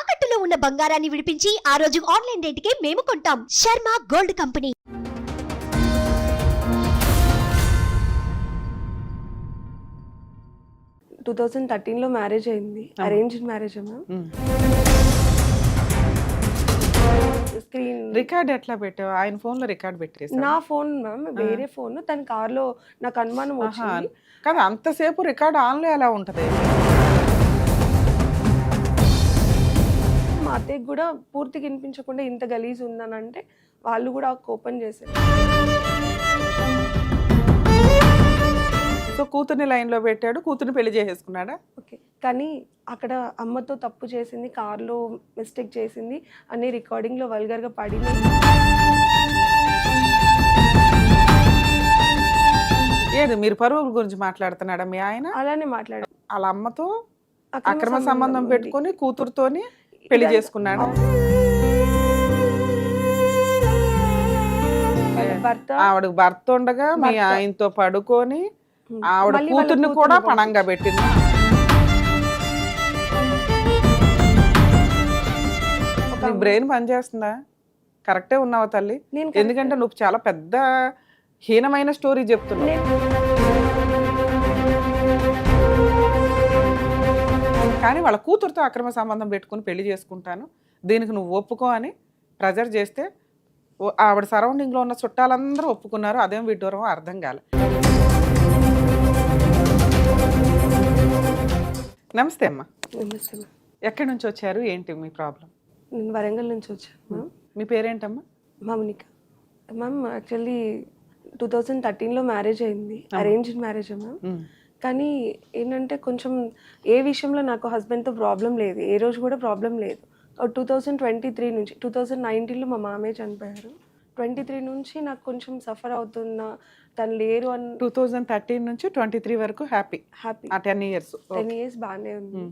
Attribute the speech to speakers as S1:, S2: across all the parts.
S1: తాకట్టులో ఉన్న బంగారాన్ని విడిపించి ఆ రోజు ఆన్లైన్ రేటుకే మేము కొంటాం. Sharma gold company.
S2: 2013 లో మ్యారేజ్ అయింది. Arranged marriage ma'am. Screen
S3: record ఎట్లా పెట్టావు? ఆయన ఫోన్ లో రికార్డ్ పెట్టేసా?
S2: నా ఫోన్ మ్యామ్, వేరే ఫోన్. తన కార్ లో నాకు అనుమానం వచ్చింది.
S3: కానీ అంతసేపు రికార్డ్ ఆన్ లో ఎలా ఉంటది?
S2: మా అత్తయ్యకి కూడా పూర్తిగా వినిపించకుండా ఇంత గలీజ్ ఉందనంటే వాళ్ళు కూడా ఓపెన్ చేశారు.
S3: సో కూతుర్ని లైన్ లో పెట్టాడు, కూతుర్ని పెళ్లి చేసేసుకున్నాడా?
S2: ఓకే, కానీ అక్కడ అమ్మతో తప్పు చేసింది, కార్లో మిస్టేక్ చేసింది అన్ని రికార్డింగ్లో వల్గర్గా పడింది.
S3: ఏది మీరు పరువుల గురించి మాట్లాడుతున్నాడా మీ ఆయన?
S2: అలానే మాట్లాడారు.
S3: వాళ్ళ అమ్మతో అక్రమ సంబంధం పెట్టుకొని కూతురుతోని పెళ్లి చేసుకున్నాడు. ఆవిడకు భర్త ఉండగా మీ ఆయనతో పడుకొని ఆవిడ కూతుర్ని కూడా పణంగా పెట్టింది. బ్రెయిన్ పనిచేస్తుందా? కరెక్టే ఉన్నావా తల్లి? ఎందుకంటే నువ్వు చాలా పెద్ద హీనమైన స్టోరీ చెప్తున్నావు. కానీ వాళ్ళ కూతురుతో అక్రమ సంబంధం పెట్టుకుని పెళ్లి చేసుకుంటాను, దీనికి నువ్వు ఒప్పుకో అని ప్రెజర్ చేస్తే ఆవిడ సరౌండింగ్లో ఉన్న చుట్టాలందరూ ఒప్పుకున్నారు. అదేం విడ్డూరం అర్థం కాలే. నమస్తే అమ్మా.
S2: నమస్తే.
S3: ఎక్కడి నుంచి వచ్చారు? ఏంటి మీ ప్రాబ్లం?
S2: నేను వరంగల్ నుంచి వచ్చాను మ్యామ్.
S3: మీ పేరేంటమ్మా?
S2: మౌనిక మ్యామ్. యాక్చువల్లీ 2013 లో మ్యారేజ్ అయింది. Arranged marriage ma'am. కానీ ఏంటంటే కొంచెం ఏ విషయంలో నాకు హస్బెండ్తో ప్రాబ్లం లేదు, ఏ రోజు కూడా ప్రాబ్లం లేదు. 2023 నుంచి 2019లో మా మామయ్య చనిపోయారు. 23 నుంచి నాకు కొంచెం సఫర్ అవుతున్నా, తను లేరు అని.
S3: 2013 నుంచి 23 వరకు హ్యాపీ. 10 ఇయర్స్
S2: బాగానే ఉంది.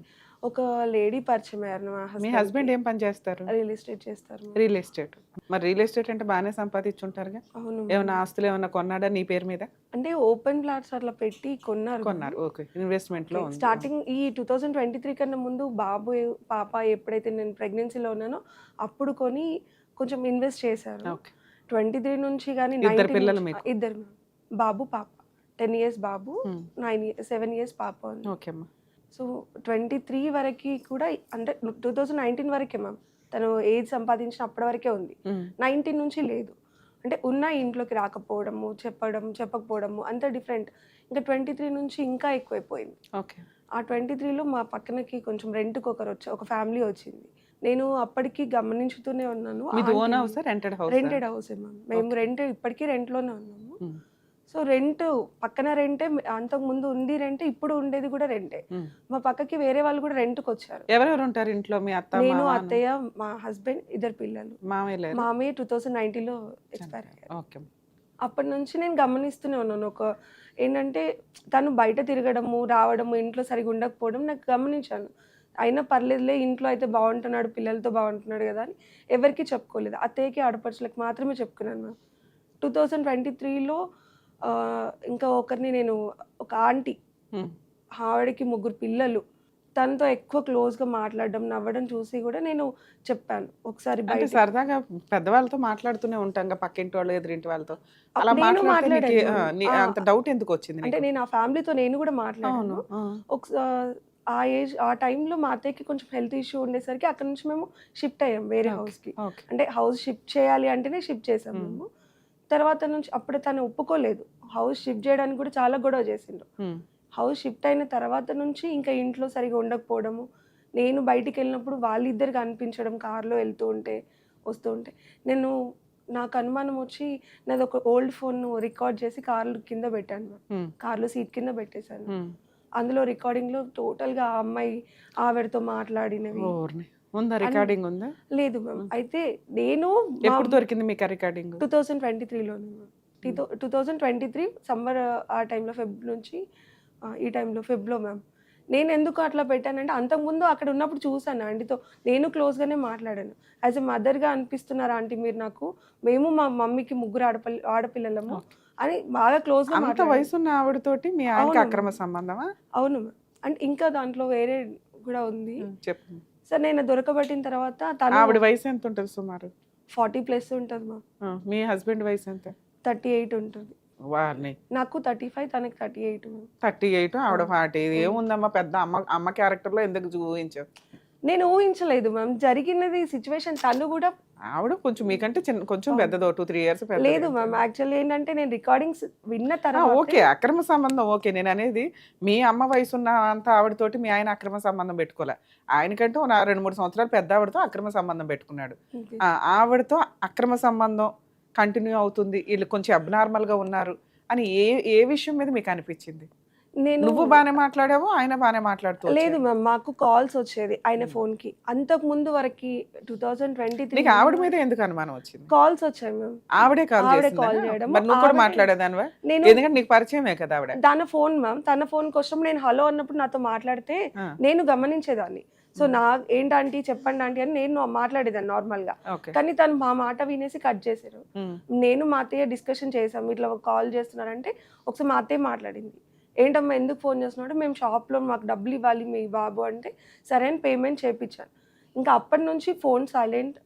S2: ఒక లేడీ పరిచయం అయ్యారు.
S3: మీ హస్బెండ్ ఏం పని చేస్తారు?
S2: రియల్ ఎస్టేట్ చేస్తారు.
S3: Real estate. మరి రియల్ ఎస్టేట్ అంటే బాగానే సంపాదించుంటారుగా?
S2: అవును.
S3: ఏమైనా ఆస్తులు ఏమైనా కొన్నాడా నీ పేరు మీద?
S2: అంటే ఓపెన్ ప్లాట్స్ అట్లా పెట్టి కొన్నారు.
S3: ఓకే, ఇన్వెస్ట్మెంట్ లో.
S2: స్టార్టింగ్ ఈ 2023 కన్నా ముందు బాబు పాప ఎప్పుడైతే నేను ప్రెగ్నెన్సీలో ఉన్నానో అప్పుడు కొని కొంచెం ఇన్వెస్ట్ చేశారు. 23 నుంచి కానీ ఇద్దరు బాబు పాప. 10 ఇయర్స్ బాబు, 7 ఇయర్స్ పాప ఉంది.
S3: ఓకే అమ్మా.
S2: సో 23 వరకు కూడా, అంటే 2019 వరకే మ్యామ్ తను ఏజ్ సంపాదించిన అప్పటి వరకే ఉంది. 19 నుంచి లేదు. అంటే ఉన్న ఇంట్లోకి రాకపోవడము, చెప్పకపోవడము అంత డిఫరెంట్. ఇంకా 23 నుంచి ఇంకా ఎక్కువైపోయింది.
S3: ఓకే. ఆ
S2: 23లో మా పక్కనకి కొంచెం రెంట్కి ఒక ఫ్యామిలీ వచ్చింది. నేను అప్పటికి గమనించుతూనే ఉన్నాను. Rented house ma'am. మేము ఇప్పటికీ రెంట్లోనే ఉన్నాము. సో రెంట్ పక్కన రెంటే, అంతకుముందు ఉంది రెంట్, ఇప్పుడు ఉండేది కూడా రెంటే. మా పక్కకి వేరే వాళ్ళు కూడా రెంట్కి వచ్చారు.
S3: ఎవరెవరు ఉంటారు ఇంట్లో? మీ అత్త,
S2: నేను, అత్తయ్య, మా హస్బెండ్, 2 పిల్లలు. మామయ్య 2019లో ఎక్స్పైర్ అయ్యారు. అప్పటి నుంచి నేను గమనిస్తూనే ఉన్నాను. ఏంటంటే తను బయట తిరగడము, రావడము, ఇంట్లో సరిగా ఉండకపోవడం నాకు గమనించాను. అయినా పర్లేదులే, ఇంట్లో అయితే బాగుంటున్నాడు, పిల్లలతో బాగుంటున్నాడు కదా అని ఎవరికి చెప్పుకోలేదు. అత్తయ్యకి, ఆడపడుచులకు మాత్రమే చెప్పుకున్నాను మ్యామ్. 2023లో ఇంకా ఒకరిని, నేను ఒక ఆంటీ, ఆవిడకి 3 పిల్లలు, తనతో ఎక్కువ క్లోజ్గా మాట్లాడడం, నవ్వడం చూసి కూడా నేను చెప్పాను ఒకసారి. బయట
S3: సరదాగా పెద్దవాళ్ళతో మాట్లాడుతూనే ఉంటాం, పక్కింటి వాళ్ళు, ఎదురింటి వాళ్ళతో. అలా మాట్లాడాను. అంత డౌట్ ఎందుకు వచ్చింది?
S2: అంటే నేను ఆ ఫ్యామిలీతో నేను కూడా మాట్లాడాను. ఆ టైంలో మా అత్తయ్యకి కొంచెం హెల్త్ ఇష్యూ ఉండేసరికి అక్కడ నుంచి మేము షిఫ్ట్ అయ్యాం వేరే హౌస్కి. అంటే హౌస్ షిఫ్ట్ చేయాలి అంటేనే షిఫ్ట్ చేసాం మేము. తర్వాత నుంచి అప్పుడు తను ఒప్పుకోలేదు. హౌస్ షిఫ్ట్ చేయడానికి కూడా చాలా గొడవ చేసిండ్రు. హౌస్ షిఫ్ట్ అయిన తర్వాత నుంచి ఇంకా ఇంట్లో సరిగా ఉండకపోవడము, నేను బయటికి వెళ్ళినప్పుడు వాళ్ళిద్దరికి అనిపించడం, కార్లో వెళ్తూ ఉంటే వస్తూ ఉంటే నాకు అనుమానం వచ్చి నాది ఒక ఓల్డ్ ఫోన్ రికార్డ్ చేసి కార్లు కింద పెట్టాను. కార్లో సీట్ కింద పెట్టేశాను. అందులో రికార్డింగ్లో టోటల్గా ఆ అమ్మాయి ఆవిడతో మాట్లాడినవి
S3: రికార్డింగ్ ఉందా?
S2: లేదు మ్యామ్. అయితే నేను
S3: ఎప్పుడు దొరికింది మీకు ఆ రికార్డింగ్?
S2: 2023లోనే మ్యామ్. 2023 సమ్మర్ ఆ టైంలో, ఫెబ్ నుంచి ఈ టైంలో ఫెబ్లో మ్యామ్. నేను ఎందుకు అట్లా పెట్టానంటే అంతకుముందు అక్కడ ఉన్నప్పుడు చూసాను ఆంటీతో, నేను క్లోజ్గానే మాట్లాడాను. యాజ్ ఎ మదర్గా అనిపిస్తున్నారు ఆంటీ మీరు నాకు, మేము మా మమ్మీకి 3 ఆడపిల్లలము అని బాగా క్లోజ్గా మాట్లాడాను.
S3: వయసు ఉన్న ఆవిడతోటి మీ ఆయనకి అక్రమ సంబంధమా?
S2: అవును మ్యామ్. అంటే ఇంకా దాంట్లో వేరే కూడా ఉంది.
S3: చెప్పండి.
S2: సార్ నేను దొరకబట్టిన తర్వాత తను
S3: ఆవిడ వయసు ఎంత ఉంటుంది సుమారు?
S2: 40+ ఉంటుంది మ్యామ్.
S3: మీ హస్బెండ్ వయసు ఎంత?
S2: 38 ఉంటుంది.
S3: వారిని
S2: నాకు 35, తనకి 38 మ్యామ్.
S3: 38, ఆవిడ 40. ఇది ఏముందమ్మా, పెద్ద అమ్మ అమ్మ క్యారెక్టర్ లో ఎందుకు ఊహించావు?
S2: నేను ఊహించలేదు మ్యామ్, జరిగినది సిచ్యువేషన్. తను కూడా
S3: ఆవిడ కొంచెం మీకంటే చిన్న, కొంచెం పెద్దదో, 2-3 ఇయర్స్
S2: లేదు మ్యామ్. యాక్చువల్లీ ఏంటంటే నేను రికార్డింగ్స్ విన్న తర్వాత
S3: ఓకే, అక్రమ సంబంధం ఓకే. నేను అనేది మీ అమ్మ వయసు ఉన్న అంత ఆవిడతోటి మీ ఆయన అక్రమ సంబంధం పెట్టుకోలే. ఆయనకంటే 2-3 సంవత్సరాలు పెద్ద ఆవిడతో అక్రమ సంబంధం పెట్టుకున్నాడు. ఆవిడతో అక్రమ సంబంధం కంటిన్యూ అవుతుంది, వీళ్ళు కొంచెం అబ్నార్మల్ గా ఉన్నారు అని ఏ విషయం మీద మీకు అనిపించింది? నువ్వు బానే మాట్లాడావు, ఆయన బానే మాట్లాడుతూ
S2: లేదు మ్యామ్. మాకు కాల్స్ వచ్చేది ఆయన ఫోన్ కి. అంతకు ముందు వరకు 2023
S3: నీకు ఆవిడ మీద ఎందుకు అనుమానం వచ్చింది?
S2: కాల్స్ వచ్చాయి మ్యామ్.
S3: ఆవిడే కాల్
S2: కాల్ చేయడం.
S3: మరి నువ్వు కూడా మాట్లాడేదానివా? ఎందుకంటే నీకు పరిచయమే కదా ఆవిడ.
S2: తన ఫోన్ మ్యామ్, తన ఫోన్ కోసం నేను హలో అన్నప్పుడు నాతో మాట్లాడితే నేను గమనించేదాన్ని. సో నా ఏంటంటే చెప్పండి ఆంటీ అని నేను మాట్లాడేదాన్ని నార్మల్ గా. కానీ తను మా మాట వినేసి కట్ చేశారు. నేను మా అత్తయ్య డిస్కషన్ చేసాం, ఇట్లా కాల్ చేస్తున్నారంటే ఒకసారి మా అత్తయ్య మాట్లాడింది. ఏంటమ్మా ఎందుకు ఫోన్ చేస్తున్నాడు, మేము షాప్లో మాకు డబ్బులు ఇవ్వాలి మీ బాబు అంటే సరే అని పేమెంట్ చేయించాను. ఇంకా అప్పటి నుంచి ఫోన్ సైలెంట్.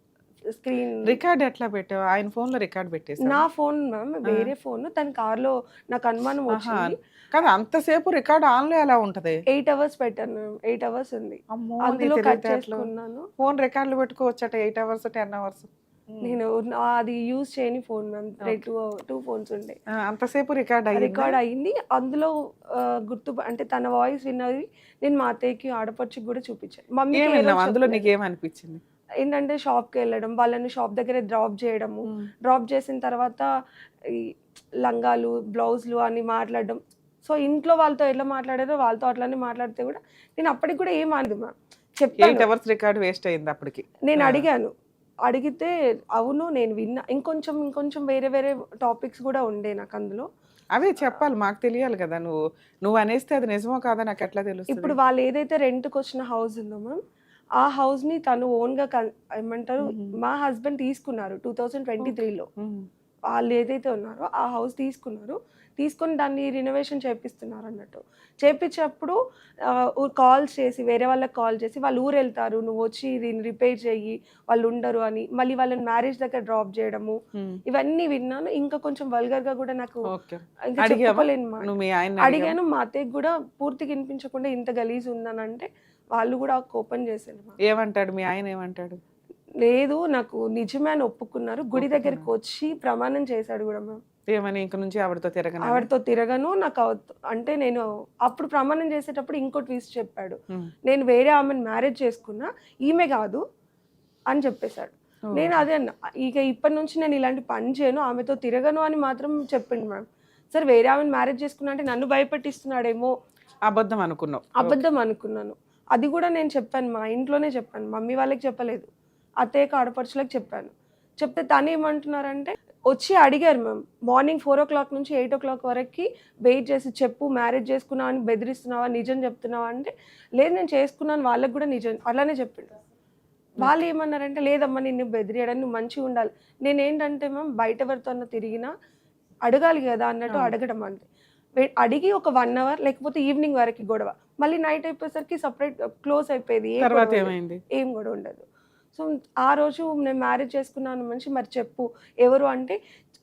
S2: స్క్రీన్
S3: రికార్డ్ ఎట్లా పెట్టావు? ఆయన ఫోన్ లో రికార్డ్ పెట్టేసి?
S2: నా ఫోన్ మ్యామ్ వేరే ఫోన్, తన కార్లో నాకు అనుమానం వచ్చింది.
S3: కానీ అంతసేపు రికార్డ్ ఆన్ లో ఎలా ఉంటది?
S2: 8 hours పెట్టాను మ్యామ్. 8 hours ఉంది, అందులో కట్ చేసుకున్నాను.
S3: ఫోన్ రికార్డులు పెట్టుకోవచ్చట 8 hours 10 hours?
S2: నేను అది యూజ్ చేయని ఫోన్ మ్యామ్. 2 phones ఉండే.
S3: అంతసేపు రికార్డ్
S2: అయ్యింది. అందులో గుర్తు అంటే తన వాయిస్ విన్నది నేను మా అత్తయ్యకి ఆడపడుచుకి కూడా చూపించాను. మమ్మీ
S3: అందులో నీకు ఏమనిపించింది?
S2: ఏంటంటే షాప్కి వెళ్ళడం, వాళ్ళని షాప్ దగ్గర డ్రాప్ చేయడము, డ్రాప్ చేసిన తర్వాత ఈ లంగాలు బ్లౌజులు అని మాట్లాడడం. సో ఇంట్లో వాళ్ళతో ఎట్లా మాట్లాడారో వాళ్ళతో అట్లానే మాట్లాడితే కూడా నేను అప్పటికి కూడా ఏం అనదు మ్యామ్. చెప్పాను
S3: 8 hours రికార్డ్ వేస్ట్ అయింది అప్పటికి.
S2: నేను అడిగితే అవును నేను విన్నా. ఇంకొంచెం వేరే టాపిక్స్ కూడా ఉండే నాకు అందులో.
S3: అవే చెప్పాలి, మాకు తెలియాలి కదా. నువ్వు అనేస్తే అది నిజమో కాదా నాకు ఎట్లా తెలుస్తుంది?
S2: ఇప్పుడు వాళ్ళు ఏదైతే రెంట్కి వచ్చిన హౌస్ ఉందో మ్యామ్, ఆ హౌస్ ని తను ఓన్ గా ఏమంటారు మా హస్బెండ్ తీసుకున్నారు 2023లో. వాళ్ళు ఏదైతే ఉన్నారో ఆ హౌస్ తీసుకొని దాన్ని రినోవేషన్ చేపిస్తున్నారు అన్నట్టు. చేపించేటప్పుడు కాల్స్ చేసి, వేరే వాళ్ళకి కాల్ చేసి వాళ్ళు ఊరు వెళ్తారు, నువ్వు వచ్చి దీన్ని రిపేర్ చెయ్యి, వాళ్ళు ఉండరు అని మళ్ళీ వాళ్ళని మ్యారేజ్ దగ్గర డ్రాప్ చేయడము, ఇవన్నీ విన్నాను. ఇంకా కొంచెం వల్గర్ గా కూడా నాకు ఇంకా చెప్పలేను. అడిగాను మా అత్తయ్యకి కూడా పూర్తిగా వినిపించకుండా ఇంత గలీజ్ ఉందని అంటే వాళ్ళు కూడా ఓపెన్ చేశారు.
S3: ఏమంటాడు మీ ఆయన? ఏమంటాడు?
S2: లేదు నాకు నిజమే అని ఒప్పుకున్నారు. గుడి దగ్గరికి వచ్చి ప్రమాణం చేశాడు కూడా మ్యామ్.
S3: ఏమని? ఇంక నుంచి ఆవిడతో
S2: తిరగను నాకు అంటే నేను అప్పుడు ప్రమాణం చేసేటప్పుడు ఇంకో ట్విస్ట్ చెప్పాడు. నేను వేరే ఆమెను మ్యారేజ్ చేసుకున్నా, ఈమె కాదు అని చెప్పేశాడు. నేను అదే అన్నా, ఇక ఇప్పటి నుంచి నేను ఇలాంటి పని చేయను, ఆమెతో తిరగను అని మాత్రం చెప్పిండు మ్యామ్. సరే వేరే ఆమెను మ్యారేజ్ చేసుకున్నా అంటే నన్ను భయపెట్టిస్తున్నాడేమో
S3: అబద్ధం
S2: అనుకున్నాను. అది కూడా నేను చెప్పాను, మా ఇంట్లోనే చెప్పాను, మమ్మీ వాళ్ళకి చెప్పలేదు, అత్తయ్యకి ఆడపడుచులకు చెప్పాను. చెప్తే తను ఏమంటున్నారంటే వచ్చి అడిగారు మ్యామ్. మార్నింగ్ 4 o'clock నుంచి 8 o'clock వరకు వెయిట్ చేసి చెప్పు మ్యారేజ్ చేసుకున్నావు అని బెదిరిస్తున్నావా, నిజం చెప్తున్నావా అంటే లేదు నేను చేసుకున్నాను, వాళ్ళకి కూడా నిజం అలానే చెప్పిండు. వాళ్ళు ఏమన్నారంటే లేదమ్మా నిన్ను బెదిరియడానికి నువ్వు మంచిగా ఉండాలి. నేనేంటంటే మ్యామ్ బయట ఎవరితో తిరిగినా అడగాలి కదా అన్నట్టు అడగడం అంతే. అడిగి ఒక 1 hour లేకపోతే ఈవినింగ్ వరకు గొడవ, మళ్ళీ నైట్ అయిపోయేసరికి సపరేట్ క్లోజ్ అయిపోయేది, ఏం గొడవ ఉండదు. సో ఆ రోజు నేను మ్యారేజ్ చేసుకున్నాను మనిషి మరి చెప్పు ఎవరు అంటే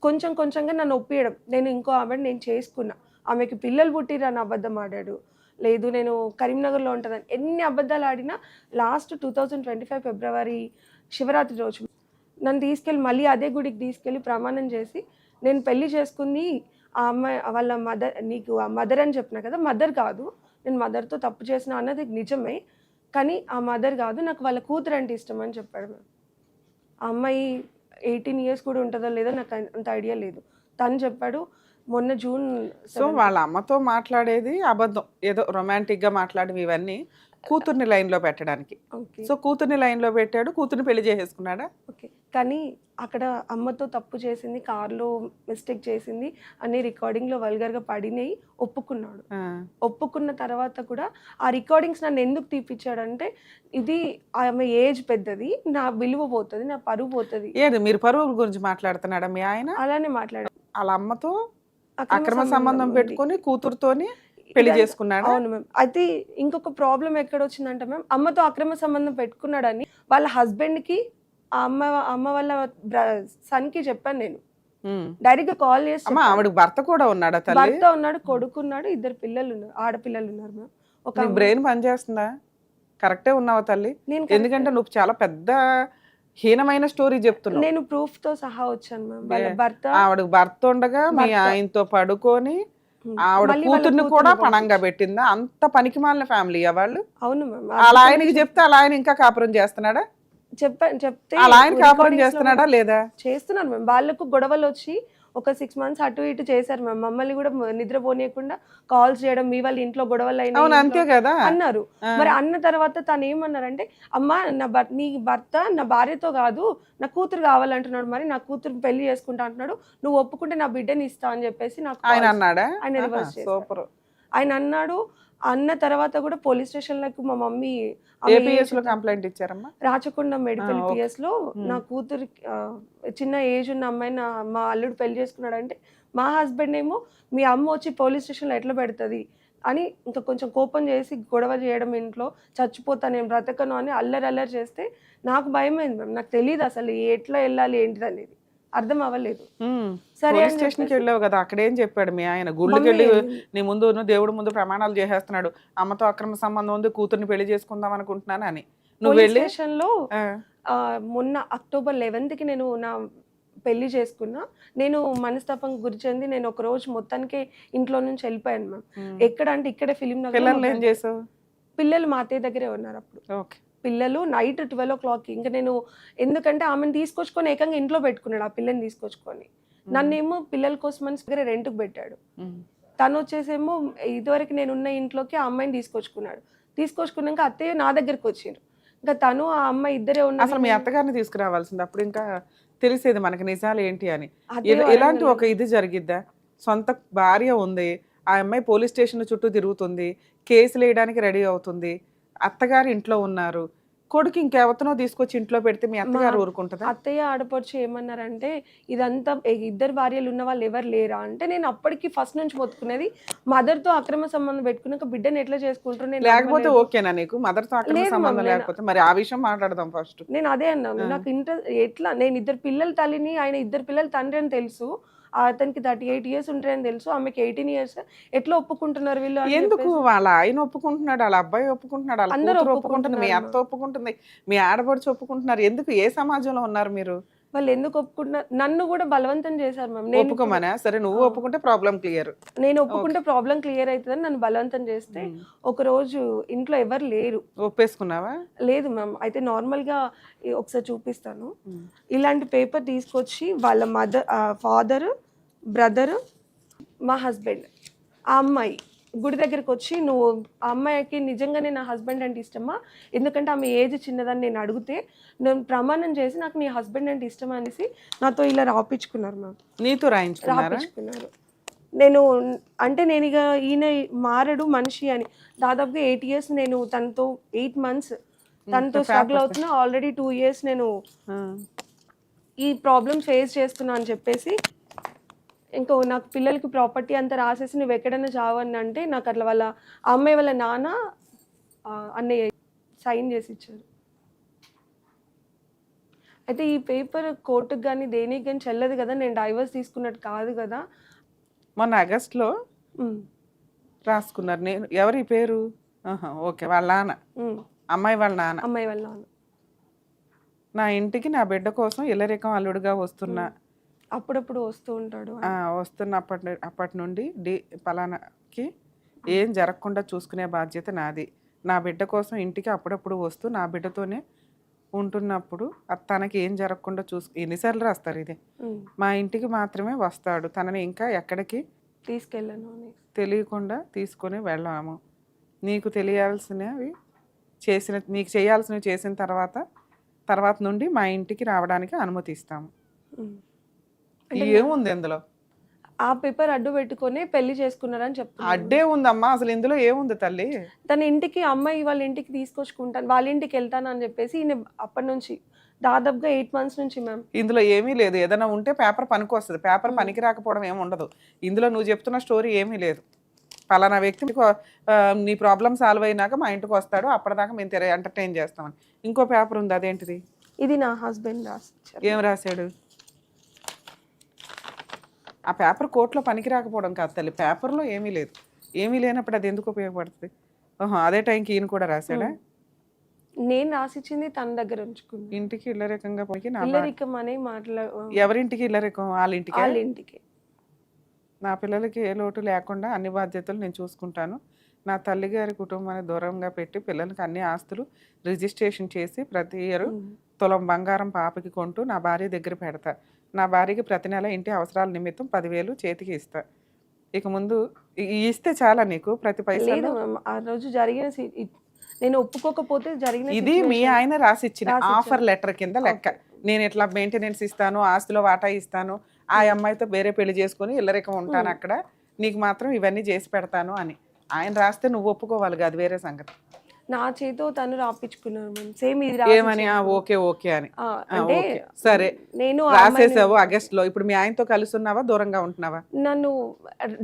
S2: కొంచెంగా నన్ను ఒప్పియడం. నేను ఇంకో ఆమెను నేను చేసుకున్నా, ఆమెకి పిల్లలు పుట్టిరు అని అబద్ధం ఆడాడు. లేదు నేను కరీంనగర్లో ఉంటుందని ఎన్ని అబద్ధాలు ఆడినా లాస్ట్ 2025 ఫిబ్రవరి శివరాత్రి రోజు నన్ను తీసుకెళ్ళి మళ్ళీ అదే గుడికి తీసుకెళ్ళి ప్రమాణం చేసి నేను పెళ్లి చేసుకుంది ఆ అమ్మాయి వాళ్ళ మదర్, నీకు ఆ మదర్ అని చెప్పినా కదా, మదర్ కాదు, నేను మదర్తో తప్పు చేసిన అన్నది నిజమే, కానీ ఆ మదర్ కాదు, నాకు వాళ్ళ కూతురు అంటే ఇష్టం అని చెప్పాడు మ్యామ్. ఆ అమ్మాయి 18 years కూడా ఉంటుందో లేదో నాకు అంత ఐడియా లేదు. తను చెప్పాడు మొన్న June.
S3: సో వాళ్ళ అమ్మతో మాట్లాడేది అబద్ధం, ఏదో రొమాంటిక్ గా మాట్లాడేవి ఇవన్నీ కూతుర్ని లైన్ లో పెట్టడానికి. సో కూతుర్ని లైన్ లో పెట్టాడు, కూతుర్ని పెళ్లి చేసేసుకున్నాడా?
S2: ఓకే, కానీ అక్కడ అమ్మతో తప్పు చేసింది, కార్లో మిస్టేక్ చేసింది అనే రికార్డింగ్ లో వల్గర్ గా పడినాయి, ఒప్పుకున్నాడు. ఒప్పుకున్న తర్వాత కూడా ఆ రికార్డింగ్స్ నన్ను ఎందుకు తీపిచ్చాడంటే ఇది ఆమె ఏజ్ పెద్దది, నా విలువ పోతుంది, నా పరువు పోతుంది.
S3: ఏది మీరు పరువు గురించి మాట్లాడుతున్నాడా మీ ఆయన?
S2: అలానే మాట్లాడాడు.
S3: వాళ్ళ అమ్మతో అక్రమ సంబంధం పెట్టుకొని కూతురుతోని పెళ్లి చేసుకున్నాడా?
S2: అవును మ్యామ్. అయితే ఇంకొక ప్రాబ్లం ఎక్కడ వచ్చిందంటే మ్యామ్, అమ్మతో అక్రమ సంబంధం పెట్టుకున్నాడని వాళ్ళ హస్బెండ్ కి అమ్మ వాళ్ళ సన్ కి చెప్పాను నేను. డైరెక్ట్ గా కాల్ చేసి
S3: అమ్మా ఆవిడ భర్త కూడా ఉన్నాడా తల్లి?
S2: భర్త ఉన్నాడు, కొడుకున్నాడు, 2 పిల్లలు ఉన్నారు, ఆడపిల్లలు ఉన్నారు మ్యామ్. ఒక
S3: బ్రెయిన్ పనిచేస్తుందా? కరెక్టే ఉన్నావా తల్లి? ఎందుకంటే నువ్వు చాలా పెద్ద హీనమైన స్టోరీ చెప్తున్నావు.
S2: నేను ప్రూఫ్ తో సహా వచ్చాను మ్యామ్. వాళ్ళ భర్త
S3: ఆవిడ భర్త ఉండగా మీ ఆయనతో పడుకొని ఆవిడ కూతుర్ని కూడా పణంగా పెట్టిందా? అంత పనికి మాలిన ఫ్యామిలీ వాళ్ళు.
S2: అవును మ్యామ్.
S3: అలా ఆయనకి చెప్తే అలా ఆయన ఇంకా కాపురం చేస్తున్నాడా?
S2: చెప్తే
S3: అలా ఆయన కాపురం చేస్తున్నాడా లేదా?
S2: చేస్తున్నారు మ్యామ్. వాళ్ళకు గొడవలు వచ్చి ఒక 6 months అటు ఇటు చేశారు మ్యామ్. మమ్మల్ని కూడా నిద్రపోనీయకుండా కాల్స్ చేయడం, మీ వాళ్ళ ఇంట్లో గొడవలు
S3: అవును అంతే కదా
S2: అన్నారు. మరి అన్న తర్వాత తను ఏమన్నారంటే, అమ్మా నీ భర్త నా భార్యతో కాదు నా కూతురు కావాలంటున్నాడు, మరి నా కూతురు పెళ్లి చేసుకుంటా అంటున్నాడు, నువ్వు ఒప్పుకుంటే నా బిడ్డని ఇస్తా అని చెప్పేసి నాకు
S3: ఆయన అన్నాడా?
S2: ఆయన రివర్స్
S3: సూపర్.
S2: ఆయన అన్నాడు. అన్న తర్వాత కూడా పోలీస్ స్టేషన్లకు మా మమ్మీ
S3: ఏపీఎస్ లో కంప్లైంట్ ఇచ్చారమ్మా?
S2: రాచకొండ మెడికల్ పిఎస్ లో నా కూతురు చిన్న ఏజ్ ఉన్న అమ్మాయి మా అల్లుడు పెళ్లి చేసుకున్నాడు అంటే, మా హస్బెండ్ ఏమో మీ అమ్మ వచ్చి పోలీస్ స్టేషన్లో ఎట్లా పెడుతుంది అని ఇంకా కొంచెం కోపం చేసి గొడవ చేయడం, ఇంట్లో చచ్చిపోతా నేను బ్రతకను అని అల్లరి చేస్తే నాకు భయమైంది మ్యామ్. నాకు తెలియదు అసలు ఎట్లా వెళ్ళాలి ఏంటిది అనేది, అర్థం అవ్వలేదు.
S3: సరే స్టేషన్కి వెళ్ళావు కదా, అక్కడ ఏం చెప్పాడు మీ ఆయన? గుళ్ళకి వెళ్ళి నీ ముందు దేవుడి ముందు ప్రమాణాలు చేసేస్తున్నాడు, అమ్మతో అక్రమ సంబంధం ఉంది, కూతుర్ని పెళ్లి చేసుకుందాం అనుకుంటున్నాను అని. నువ్వు వెళ్ళి
S2: స్టేషన్ లో మొన్న October 11th కి నేను నా పెళ్లి చేసుకున్నా. నేను మనస్తాపం గురి చెంది నేను ఒక రోజు మొత్తానికి ఇంట్లో నుంచి వెళ్ళిపోయాను మ్యామ్. ఎక్కడ అంటే ఇక్కడే ఫిలిం
S3: పిల్లలు ఏం చేసావు?
S2: పిల్లలు మా అత్తయ్య దగ్గరే ఉన్నారు అప్పుడు.
S3: ఓకే.
S2: పిల్లలు నైట్ 12 o'clock ఇంకా నేను, ఎందుకంటే ఆమెను తీసుకొచ్చుకొని ఏకంగా ఇంట్లో పెట్టుకున్నాడు ఆ పిల్లని తీసుకొచ్చుకొని. నన్నేమో పిల్లల కోసం అని దగ్గర రెంట్కి పెట్టాడు. తను వచ్చేసేమో ఇదివరకు నేను ఉన్న ఇంట్లోకి ఆ అమ్మాయిని తీసుకొచ్చుకున్నాక అత్తయ్య నా దగ్గరికి వచ్చిండ్రు. ఇంకా తను ఆ అమ్మాయి ఇద్దరే ఉన్నారు.
S3: అసలు మీ అత్తగారిని తీసుకురావాల్సింది, అప్పుడు ఇంకా తెలిసేది మనకి నిజాలు ఏంటి అని. ఇలాంటి ఒక ఇది జరిగిద్దా? సొంత భార్య ఉంది, ఆ అమ్మాయి పోలీస్ స్టేషన్ చుట్టూ తిరుగుతుంది, కేసులు వేయడానికి రెడీ అవుతుంది, అత్తగారు ఇంట్లో ఉన్నారు, కొడుకు ఇంకెవతనో తీసుకొచ్చి ఇంట్లో పెడితే మీ అత్తగారు ఊరుకుంటుందా?
S2: అత్తయ్య ఆడపడుచు ఏమన్నారంటే, ఇదంతా 2 భార్యలు ఉన్న వాళ్ళు ఎవరు లేరా అంటే, నేను అప్పటికి ఫస్ట్ నుంచి మొత్తుకునేది మదర్తో అక్రమ సంబంధం పెట్టుకున్నాక బిడ్డను ఎట్లా చేసుకుంటారు
S3: లేకపోతే ఓకేనా నీకు? మదర్తో అక్రమ సంబంధం లేకపోతే మరి ఆ విషయం మాట్లాడదాం ఫస్ట్.
S2: నేను అదే అన్నాను, నాకు ఎట్లా నేను 2 పిల్లల తల్లిని, ఆయన 2 పిల్లల తండ్రి అని తెలుసు, అతనికి 38 years ఉంటాయని తెలుసు, ఆమెకి 18 years, ఎట్లా ఒప్పుకుంటున్నారు వీళ్ళు?
S3: ఎందుకు వాళ్ళ ఆయన ఒప్పుకుంటున్నాడు, వాళ్ళ అబ్బాయి ఒప్పుకుంటున్నాడు, వాళ్ళ కూతురు ఒప్పుకుంటుంది, మీ అత్త ఒప్పుకుంటుంది, మీ ఆడపడుచు ఒప్పుకుంటున్నారు, ఎందుకు? ఏ సమాజంలో ఉన్నారు మీరు?
S2: వాళ్ళు ఎందుకు ఒప్పుకుంటున్నారు? నన్ను కూడా బలవంతం చేశారు మ్యామ్.
S3: ఒప్పుకోమనా? సరే నువ్వు ఒప్పుకుంటే ప్రాబ్లం క్లియర్.
S2: నేను ఒప్పుకుంటే ప్రాబ్లం క్లియర్ అవుతుందని నన్ను బలవంతం చేస్తే, ఒక రోజు ఇంట్లో ఎవరు లేరు.
S3: ఒప్పేసుకున్నావా? లేదు
S2: మ్యామ్. అయితే నార్మల్ గా ఒకసారి చూపిస్తాను. ఇలాంటి పేపర్ తీసుకొచ్చి వాళ్ళ ఫాదర్, బ్రదర్, మా హస్బెండ్, ఆ అమ్మాయి గుడి దగ్గరికి వచ్చి, నువ్వు ఆ అమ్మాయికి నిజంగానే నా హస్బెండ్ అంటే ఇష్టమా, ఎందుకంటే ఆమె ఏజ్ చిన్నదని నేను అడిగితే నేను ప్రమాణం చేసి నాకు నీ హస్బెండ్ అంటే ఇష్టం అనేసి నాతో ఇలా రాపించుకున్నారు మ్యామ్.
S3: నీతో రాయించుకున్నారు.
S2: నేను అంటే నేను ఇక ఈయన మారడు మనిషి అని, దాదాపుగా 8 years నేను తనతో 8 months తనతో స్ట్రగుల్ అవుతున్నా. ఆల్రెడీ 2 years నేను ఈ ప్రాబ్లమ్ ఫేస్ చేస్తున్నా అని చెప్పేసి, ఇంకో నాకు పిల్లలకి ప్రాపర్టీ అంతా రాసేసి నువ్వు ఎక్కడైనా చావని అంటే, నాకు అట్లా వాళ్ళ అమ్మాయి వాళ్ళ నాన్న అన్నయ్య సైన్ చేసి ఇచ్చారు. అయితే ఈ పేపర్ కోర్టుకు కానీ దేనికి కానీ చెల్లదు కదా, నేను డైవర్స్ తీసుకున్నట్టు కాదు కదా.
S3: మొన్న ఆగస్టులో రాసుకున్నారు. నేను ఎవరి పేరు? ఓకే, వాళ్ళ నాన్న, అమ్మాయి వాళ్ళ నాన్న. నా ఇంటికి నా బిడ్డ కోసం ఇల్లరికం అల్లుడుగా వస్తున్నా,
S2: అప్పుడప్పుడు వస్తూ ఉంటాడు,
S3: అప్పటి నుండి పలానాకి ఏం జరగకుండా చూసుకునే బాధ్యత నాది. నా బిడ్డ కోసం ఇంటికి అప్పుడప్పుడు వస్తూ నా బిడ్డతోనే ఉంటున్నప్పుడు తనకి ఏం జరగకుండా ఎన్నిసార్లు రాస్తారు ఇది? మా ఇంటికి మాత్రమే వస్తాడు, తనని ఇంకా ఎక్కడికి
S2: తీసుకెళ్ళను
S3: తెలియకుండా తీసుకొని వెళ్ళాము. నీకు తెలియాల్సినవి నీకు చేయాల్సినవి చేసిన తర్వాత నుండి మా ఇంటికి రావడానికి అనుమతిస్తాము. ఏముంది ఇందులో?
S2: ఆ పేపర్ అడ్డు పెట్టుకొని పెళ్లి చేసుకున్నారని చెప్తాను.
S3: అడ్డే ఉందమ్మా, అసలు ఇందులో ఏముంది తల్లి?
S2: తన ఇంటికి అమ్మాయి వాళ్ళ ఇంటికి తీసుకొచ్చుకుంటాను, వాళ్ళ ఇంటికి వెళ్తాను అని చెప్పేసి ఈయన అప్పటి నుంచి దాదాపుగా 8 months నుంచి మ్యామ్.
S3: ఇందులో ఏమీ లేదు. ఏదైనా ఉంటే పేపర్ పనికి వస్తుంది, పేపర్ పనికి రాకపోవడం ఏమి ఉండదు. ఇందులో నువ్వు చెప్తున్న స్టోరీ ఏమీ లేదు. పలానా వ్యక్తి నీ ప్రాబ్లమ్ సాల్వ్ అయినాక మా ఇంటికి వస్తాడు, అప్పటిదాకా మేము ఎంటర్టైన్ చేస్తామని. ఇంకో పేపర్ ఉంది, అదేంటిది?
S2: ఇది నా హస్బెండ్ రాసిచ్చారు.
S3: ఏం రాశాడు? ఆ పేపర్ కోర్టులో పనికి రాకపోవడం కాదు తల్లి, పేపర్లో ఏమీ లేదు. ఏమీ లేనప్పుడు అది ఎందుకు ఉపయోగపడుతుంది? అదే టైంకి ఈయన కూడా రాశాడా?
S2: నేను రాసిచ్చింది తన దగ్గర ఉంచుకున్నాను.
S3: ఇంటికి ఇల్లరికంగా పోయి
S2: ఇల్లరికం అనే
S3: ఎవరింటికి ఇల్లరికం? వాళ్ళ
S2: ఇంటికి.
S3: నా పిల్లలకి ఏ లోటు లేకుండా అన్ని బాధ్యతలు నేను చూసుకుంటాను. నా తల్లిగారి కుటుంబాన్ని దూరంగా పెట్టి పిల్లలకి అన్ని ఆస్తులు రిజిస్ట్రేషన్ చేసి ప్రతి ఇయర్ తులం బంగారం పాపకి కొంటూ నా భార్య దగ్గర పెడతా. నా భార్యకి ప్రతి నెల ఇంటి అవసరాల నిమిత్తం 10,000 చేతికి ఇస్తా. ఇక ముందు ఇస్తే చాలా నీకు ప్రతి పైసా?
S2: ఆ రోజు జరిగిన నేను ఒప్పుకోకపోతే జరిగిన
S3: ఇది మీ ఆయన రాసిచ్చిన ఆఫర్ లెటర్ కింద లెక్క. నేను ఇట్లా మెయింటెనెన్స్ ఇస్తాను, ఆస్తిలో వాటా ఇస్తాను, ఆ అమ్మాయితో వేరే పెళ్లి చేసుకుని ఇల్లరికం ఉంటాను అక్కడ, నీకు మాత్రం ఇవన్నీ చేసి పెడతాను అని ఆయన రాస్తే నువ్వు ఒప్పుకోవాలి కాదు, వేరే సంగతి.
S2: నా చేతో తను రాపించుకున్నాను మ్యామ్. సేమ్ ఇది
S3: ఏమని? ఓకే ఓకే అని.
S2: అంటే
S3: సరే
S2: నేను
S3: రాసేసావు ఆగస్ట్ లో. ఇప్పుడు మీ ఆయనతో కలిసి ఉన్నావా, దూరంగా ఉంటున్నావా?
S2: నన్ను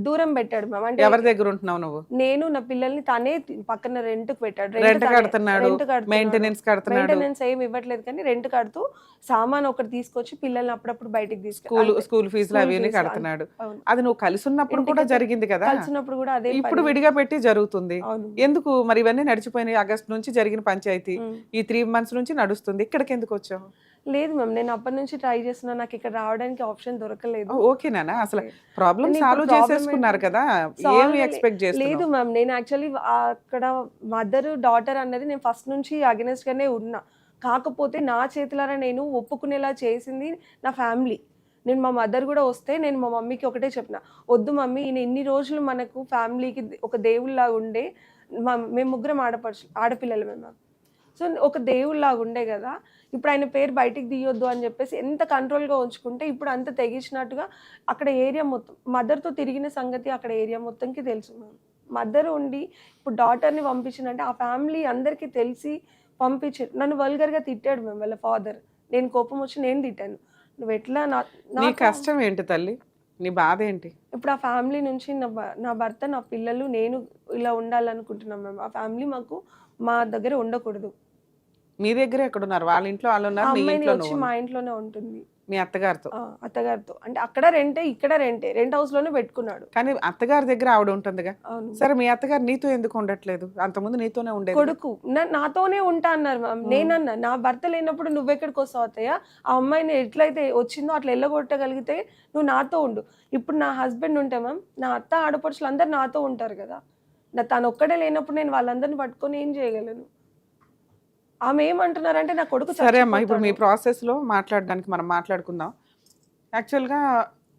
S2: దూరం పెట్టాడు మ్యామ్. అంటే
S3: ఎవరి దగ్గర ఉంటున్నావు నువ్వు?
S2: నేను నా పిల్లల్ని తనే పక్కన రెంట్ కి పెట్టాడు.
S3: రెంట్ కడుతున్నాడు, మెయింటెనెన్స్ కడుతున్నాడు.
S2: మెయింటెనెన్స్ ఏం ఇవ్వట్లేదు కానీ రెంట్ కడుతూ సామాన్ ఒకటి తీసుకొచ్చి పిల్లల్ని అప్పుడప్పుడు బయటికి
S3: స్కూల్ ఫీజులు అవి కడుతున్నాడు. అది నువ్వు కలిసి ఉన్నప్పుడు కూడా జరిగింది కదా,
S2: కలిసినప్పుడు కూడా అదే.
S3: ఇప్పుడు విడిగా పెట్టి జరుగుతుంది ఎందుకు మరి? ఇవన్నీ నడిచిపోయినాయి. ఆగస్ట్ నుంచి జరిగిన పంచాయతీ ఈ 3 months నుంచి నడుస్తుంది. ఇక్కడికి ఎందుకు వచ్చావు?
S2: లేదు మ్యామ్, నేను అప్పటి నుంచి ట్రై చేస్తున్నా, నాకు ఇక్కడ రావడానికి ఆప్షన్ దొరకలేదు.
S3: ఓకేనా? అసలు ప్రాబ్లమ్ సాల్వ్ చేసేసుకున్నారు కదా, ఏమి ఎక్స్పెక్ట్ చేస్తున్నారు?
S2: లేదు మ్యామ్, నేను యాక్చువల్లీ అక్కడ మదర్ డాటర్ అన్నది నేను ఫస్ట్ నుంచి అగెనెస్ట్ గానే ఉన్నా. కాకపోతే నా చేతులారా నేను ఒప్పుకునేలా చేసింది నా ఫ్యామిలీ. నేను మా మదర్ కూడా వస్తే నేను మా మమ్మీకి ఒకటే చెప్పిన, వద్దు మమ్మీ, ఈయన ఇన్ని రోజులు మనకు ఫ్యామిలీకి ఒక దేవుళ్ళలాగా ఉండే, మేము ముగ్గురం ఆడపిల్లలు మేము. సో ఒక దేవుళ్ళలాగా ఉండే కదా, ఇప్పుడు ఆయన పేరు బయటికి తీయొద్దు అని చెప్పేసి ఎంత కంట్రోల్గా ఉంచుకుంటే ఇప్పుడు అంత తెగించినట్టుగా అక్కడ ఏరియా మొత్తం మదర్తో తిరిగిన సంగతి అక్కడ ఏరియా మొత్తంకి తెలుసు మ్యామ్. మదర్ ఉండి ఇప్పుడు డాటర్ని పంపించినంటే ఆ ఫ్యామిలీ అందరికీ తెలిసి పంపించారు. నన్ను వల్గర్గా తిట్టాడు మేము వాళ్ళ ఫాదర్. నేను కోపం వచ్చి నేను తిట్టాను. నువ్వు ఎట్లా
S3: నీ కష్టం ఏంటి తల్లి, నీ బాధ ఏంటి?
S2: ఇప్పుడు ఆ ఫ్యామిలీ నుంచి నా భర్త, నా పిల్లలు, నేను ఇలా ఉండాలనుకుంటున్నాం మ్యామ్. ఆ ఫ్యామిలీ మా దగ్గర ఉండకూడదు.
S3: మీ దగ్గర ఎక్కడ ఉన్నారు? వాళ్ళ ఇంట్లో వాళ్ళు ఉన్నారు,
S2: అమ్మాయిని వచ్చి మా ఇంట్లోనే ఉంటుంది.
S3: మీ అత్తగారితో?
S2: అత్తగారితో అంటే అక్కడ రెంటే, ఇక్కడ రెంటే, రెంట్ హౌస్ లోనే పెట్టుకున్నాడు.
S3: కానీ అత్తగారి దగ్గర ఆవిడ ఉంటుందిగా. సరే, మీ అత్తగారు నీతో ఎందుకు ఉండట్లేదు? అంతకుముందు నీతోనే ఉండేది.
S2: కొడుకు నాతోనే ఉంటా అన్నారు మ్యామ్. నేనన్నా నా భర్త లేనప్పుడు నువ్వెక్కడికి వస్తావు అత్తయ్య? ఆ అమ్మాయిని ఎట్లయితే వచ్చిందో అట్లా వెళ్ళగొట్టగలిగితే నువ్వు నాతో ఉండు. ఇప్పుడు నా హస్బెండ్ ఉంటే మ్యామ్, నా అత్త ఆడపడుచులు అందరు నాతో ఉంటారు కదా, తను ఒక్కడే లేనప్పుడు నేను వాళ్ళందరినీ పట్టుకొని ఏం చేయగలను? ఆమె ఏమంటున్నారంటే నా కొడుకు.
S3: సరే అమ్మా, ఇప్పుడు మీ ప్రాసెస్లో మాట్లాడడానికి మనం మాట్లాడుకుందాం. యాక్చువల్గా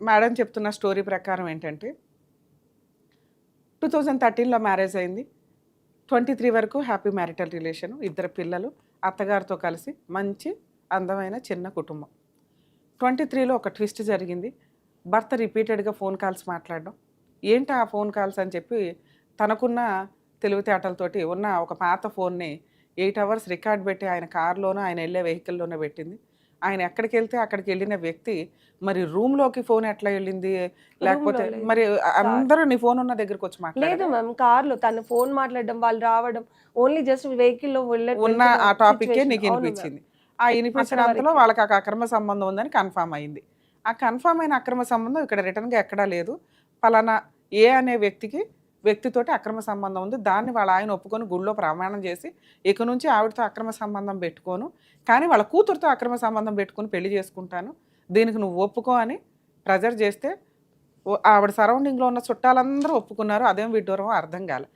S3: మేడం చెప్తున్న స్టోరీ ప్రకారం ఏంటంటే 2013లో మ్యారేజ్ అయింది. 23 వరకు హ్యాపీ మ్యారిటల్ రిలేషన్, 2 పిల్లలు, అత్తగారితో కలిసి మంచి అందమైన చిన్న కుటుంబం. 23లో ఒక ట్విస్ట్ జరిగింది. భర్త రిపీటెడ్గా ఫోన్ కాల్స్ మాట్లాడడం. ఏంటి ఆ ఫోన్ కాల్స్ అని చెప్పి తనకున్న తెలివితేటలతోటి ఉన్న ఒక పాత ఫోన్ని 8 hours రికార్డ్ పెట్టి ఆయన కార్లోనో ఆయన వెళ్ళే వెహికల్లోనే పెట్టింది. ఆయన ఎక్కడికి వెళ్తే అక్కడికి వెళ్ళిన వ్యక్తి మరి రూమ్లోకి ఫోన్ ఎట్లా వెళ్ళింది, లేకపోతే మరి అందరూ నీ ఫోన్ ఉన్న దగ్గరకు వచ్చి మాట్లాడారు?
S2: లేదు మ్యామ్, కార్లో తను ఫోన్ మాట్లాడడం, వాళ్ళు రావడం, ఓన్లీ జస్ట్ వెహికల్లో
S3: ఉన్న ఆ టాపిక్కే నీకు వినిపించింది. ఆ వినిపించినంతలో వాళ్ళకి ఆ అక్రమ సంబంధం ఉందని కన్ఫామ్ అయింది. ఆ కన్ఫామ్ అయిన అక్రమ సంబంధం ఇక్కడ రిటర్న్గా ఎక్కడా లేదు. పలానా ఏ అనే వ్యక్తితోటి అక్రమ సంబంధం ఉంది, దాన్ని వాళ్ళ ఆయన ఒప్పుకొని గుళ్ళో ప్రమాణం చేసి ఇక నుంచి ఆవిడతో అక్రమ సంబంధం పెట్టుకోను, కానీ వాళ్ళ కూతురుతో అక్రమ సంబంధం పెట్టుకొని పెళ్లి చేసుకుంటాను, దీనికి నువ్వు ఒప్పుకో అని ప్రెజర్ చేస్తే ఆవిడ సరౌండింగ్లో ఉన్న చుట్టాలందరూ ఒప్పుకున్నారు. అదేం విడ్డూరమో అర్థం కాలే.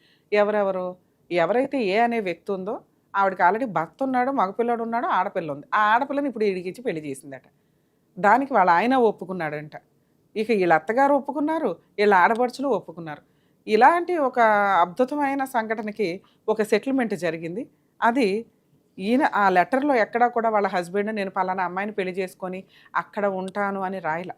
S3: ఎవరైతే ఏ అనే వ్యక్తి ఉందో ఆవిడకి ఆల్రెడీ భర్త ఉన్నాడు, మగపిల్లడు ఉన్నాడు, ఆడపిల్ల ఉంది. ఆ ఆడపిల్లని ఇప్పుడు ఈడికిచ్చి పెళ్లి చేసిందట. దానికి వాళ్ళ ఆయన ఒప్పుకున్నాడంట. ఇక వీళ్ళ అత్తగారు ఒప్పుకున్నారు, వీళ్ళ ఆడపడుచులు ఒప్పుకున్నారు. ఇలాంటి ఒక అద్భుతమైన సంఘటనకి ఒక సెటిల్మెంట్ జరిగింది. అది ఈయన ఆ లెటర్లో ఎక్కడా కూడా వాళ్ళ హస్బెండ్ నేను పలానా అమ్మాయిని పెళ్లి చేసుకొని అక్కడ ఉంటాను అని రాయల.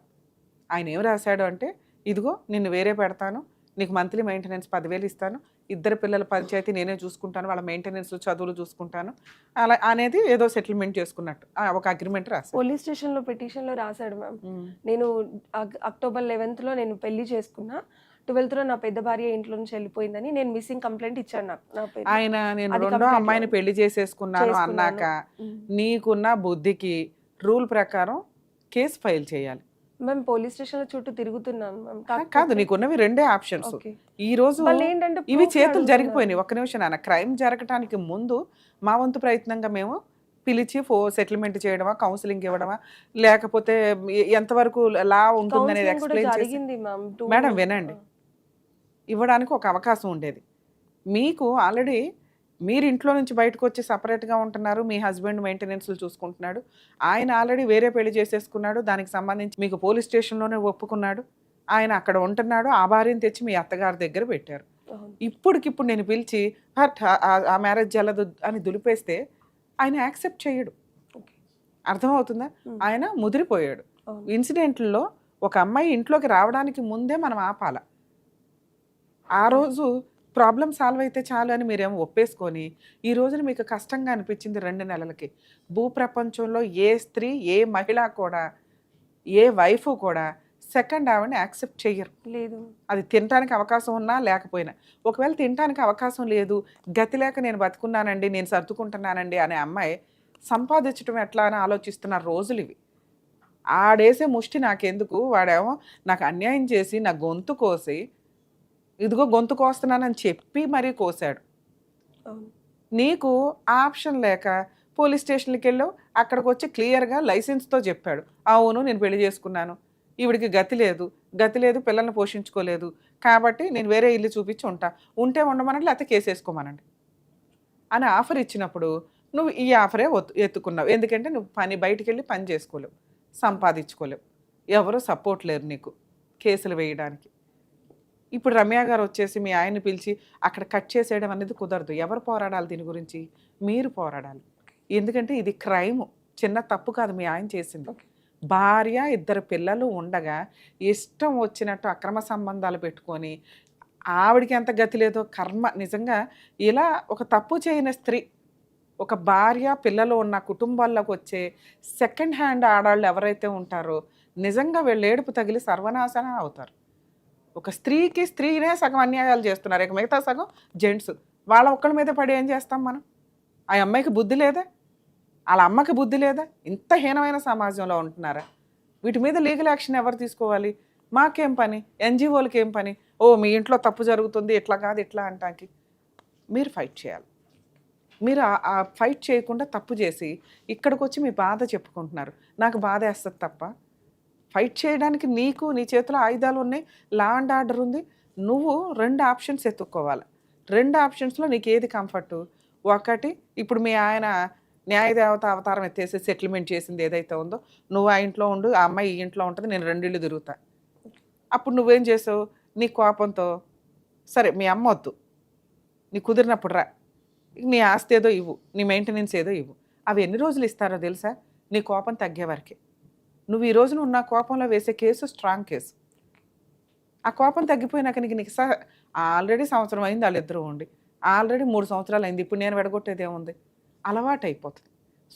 S3: ఆయన ఏం రాశాడు అంటే, ఇదిగో నిన్ను వేరే పెడతాను, నీకు మంత్లీ మెయింటెనెన్స్ 10,000 ఇస్తాను, 2 పిల్లల పంచాయతీ నేనే చూసుకుంటాను, వాళ్ళ మెయింటెనెన్స్ చదువులు చూసుకుంటాను అలా అనేది ఏదో సెటిల్మెంట్ చేసుకున్నట్టు ఒక అగ్రిమెంట్ రాశాడు.
S2: పోలీస్ స్టేషన్లో పిటిషన్లో రాశాడు మ్యామ్. నేను October 11th నేను పెళ్లి చేసుకున్నా, 12th నా పెద్ద భార్య ఇంట్లో నుంచి వెళ్ళిపోయిందని నేను మిస్సింగ్ కంప్లైంట్ ఇచ్చాను నా పేరు.
S3: ఆయన నేను
S2: అది
S3: రెండో
S2: complaint
S3: అమ్మాయిని
S2: లో
S3: పెళ్లి చేసేసుకున్నాను
S2: చేసుకున్నాను.
S3: అన్నాక నీకున్న బుద్ధికి రూల్ ప్రకారం కేసు ఫైల్ చేయాలి.
S2: మేము పోలీస్ స్టేషన్ చుట్టూ తిరుగుతున్నాను మ్యామ్.
S3: కాదు, నీకున్నవి రెండే ఆప్షన్స్.
S2: ఓకే.
S3: ఈ రోజు
S2: వాళ్ళు ఏంటంటే
S3: ఇవి
S2: proof
S3: చేతులు
S2: అడుగుతున్నారు.
S3: జరిగిపోయినాయి. ఒక్క నిమిషం నాన్న, క్రైమ్ జరగటానికి ముందు మా వంతు ప్రయత్నంగా మేము పిలిచి సెటిల్మెంట్ చేయడమా, కౌన్సిలింగ్ ఇవ్వడమా, లేకపోతే ఎంతవరకు లా ఉంటుందనేది
S2: కౌన్సిలింగ్ కూడా
S3: ఎక్స్ప్లెయిన్ చేసి
S2: జరిగింది మ్యామ్.
S3: మేడం వినండి, ఇవ్వడానికి ఒక అవకాశం ఉండేది. మీకు ఆల్రెడీ మీరు ఇంట్లో నుంచి బయటకు వచ్చి సపరేట్గా ఉంటున్నారు, మీ హస్బెండ్ మెయింటెనెన్స్లు చూసుకుంటున్నాడు, ఆయన ఆల్రెడీ వేరే పెళ్లి చేసేసుకున్నాడు, దానికి సంబంధించి మీకు పోలీస్ స్టేషన్లోనే ఒప్పుకున్నాడు, ఆయన అక్కడ ఉంటున్నాడు, ఆ భార్యను తెచ్చి మీ అత్తగారి దగ్గర పెట్టారు. ఇప్పటికిప్పుడు నేను పిలిచి ఆ మ్యారేజ్ జల్లదు అని దులిపేస్తే ఆయన యాక్సెప్ట్ చేయడు. అర్థమవుతుందా? ఆయన ముదిరిపోయాడు. ఇన్సిడెంట్లో ఒక అమ్మాయి ఇంట్లోకి రావడానికి ముందే మనం ఆపాల. ఆ రోజు ప్రాబ్లం సాల్వ్ అయితే చాలు అని మీరేమో ఒప్పేసుకొని ఈ రోజున మీకు కష్టంగా అనిపించింది 2 నెలలకి. భూప్రపంచంలో ఏ స్త్రీ, ఏ మహిళ కూడా, ఏ వైఫ్ కూడా సెకండ్ ఆవిడని యాక్సెప్ట్ చెయ్యరు.
S2: లేదు.
S3: అది తినడానికి అవకాశం ఉన్నా లేకపోయినా. ఒకవేళ తినడానికి అవకాశం లేదు, గతి లేక నేను బతుకున్నానండి, నేను సర్దుకుంటున్నానండి అనే అమ్మాయి సంపాదించడం ఎట్లా అని ఆలోచిస్తున్న రోజులు ఇవి. ఆడేసే ముష్టి నాకెందుకు, వాడేమో నాకు అన్యాయం చేసి నా గొంతు కోసి ఇదిగో గొంతు కోస్తున్నానని చెప్పి మరీ కోసాడు. నీకు ఆప్షన్ లేక పోలీస్ స్టేషన్కి వెళ్ళావు, అక్కడికి వచ్చి క్లియర్గా లైసెన్స్తో చెప్పాడు, అవును నేను పెళ్లి చేసుకున్నాను, ఈవిడికి గతి లేదు, పిల్లల్ని పోషించుకోలేదు, కాబట్టి నేను వేరే ఇల్లు చూపించి ఉంటే ఉండమనండి, లేకపోతే కేసేసుకోమనండి అని ఆఫర్ ఇచ్చినప్పుడు నువ్వు ఈ ఆఫరే ఎత్తుకున్నావు. ఎందుకంటే నువ్వు బయటికి వెళ్ళి పని చేసుకోలేవు, సంపాదించుకోలేవు, ఎవరు సపోర్ట్ లేరు నీకు కేసులు వేయడానికి. ఇప్పుడు రమ్య గారు వచ్చేసి మీ ఆయన్ని పిలిచి అక్కడ కట్ చేసేయడం అనేది కుదరదు. ఎవరు పోరాడాలి దీని గురించి? మీరు పోరాడాలి. ఎందుకంటే ఇది క్రైమ్, చిన్న తప్పు కాదు మీ ఆయన చేసింది. భార్య 2 పిల్లలు ఉండగా ఇష్టం వచ్చినట్టు అక్రమ సంబంధాలు పెట్టుకొని ఆవిడికి ఎంత గతి లేదో కర్మ. నిజంగా ఇలా ఒక తప్పు చేయని స్త్రీ, ఒక భార్య పిల్లలు ఉన్న కుటుంబాల్లోకి వచ్చే సెకండ్ హ్యాండ్ ఆడాళ్ళు ఎవరైతే ఉంటారో నిజంగా వీళ్ళు ఏడుపు తగిలి సర్వనాశనం అవుతారు. ఒక స్త్రీనే సగం అన్యాయాలు చేస్తున్నారు, ఇక మిగతా సగం జెంట్స్. వాళ్ళ ఒక్కళ్ళ మీద పడి ఏం చేస్తాం మనం? ఆ అమ్మాయికి బుద్ధి లేదా? వాళ్ళ అమ్మకి బుద్ధి లేదా? ఇంత హీనమైన సమాజంలో ఉంటున్నారా? వీటి మీద లీగల్ యాక్షన్ ఎవరు తీసుకోవాలి? మాకేం పని? ఎన్జిఓలకి ఏం పని? ఓ మీ ఇంట్లో తప్పు జరుగుతుంది, ఇట్లా కాదు ఇట్లా అంటానికి మీరు ఫైట్ చేయాలి. మీరు ఆ ఫైట్ చేయకుండా తప్పు చేసి ఇక్కడికి వచ్చి మీ బాధ చెప్పుకుంటున్నారు. నాకు బాధ వేస్తుంది తప్ప ఫైట్ చేయడానికి నీకు నీ చేతిలో ఆయుధాలు ఉన్నాయి, లా అండ్ ఆర్డర్ ఉంది. నువ్వు 2 ఆప్షన్స్ ఎత్తుక్కోవాలి. 2 ఆప్షన్స్లో నీకు ఏది కంఫర్టు? ఒకటి, ఇప్పుడు మీ ఆయన న్యాయదేవత అవతారం ఎత్తేసి సెటిల్మెంట్ చేసింది ఏదైతే ఉందో, నువ్వు ఆ ఇంట్లో ఉండు, ఆ అమ్మాయి ఈ ఇంట్లో ఉంటుంది, నేను 2 ఇళ్ళు తిరుగుతా. అప్పుడు నువ్వేం చేసావు? నీ కోపంతో సరే మీ అమ్మ వద్దు, నీ కుదిరినప్పుడు రా, నీ ఆస్తి ఏదో ఇవ్వు, నీ మెయింటెనెన్స్ ఏదో ఇవ్వు. అవి ఎన్ని రోజులు ఇస్తారో తెలుసా? నీ కోపం తగ్గే వరకే. నువ్వు ఈ రోజున ఉన్న కోపంలో వేసే కేసు స్ట్రాంగ్ కేసు. ఆ కోపం తగ్గిపోయినాక నీకు ఆల్రెడీ సంవత్సరం అయింది వాళ్ళిద్దరూ ఉండి, ఆల్రెడీ 3 సంవత్సరాలు అయింది. ఇప్పుడు నేను విడగొట్టేది ఏముంది? అలవాటు అయిపోతుంది.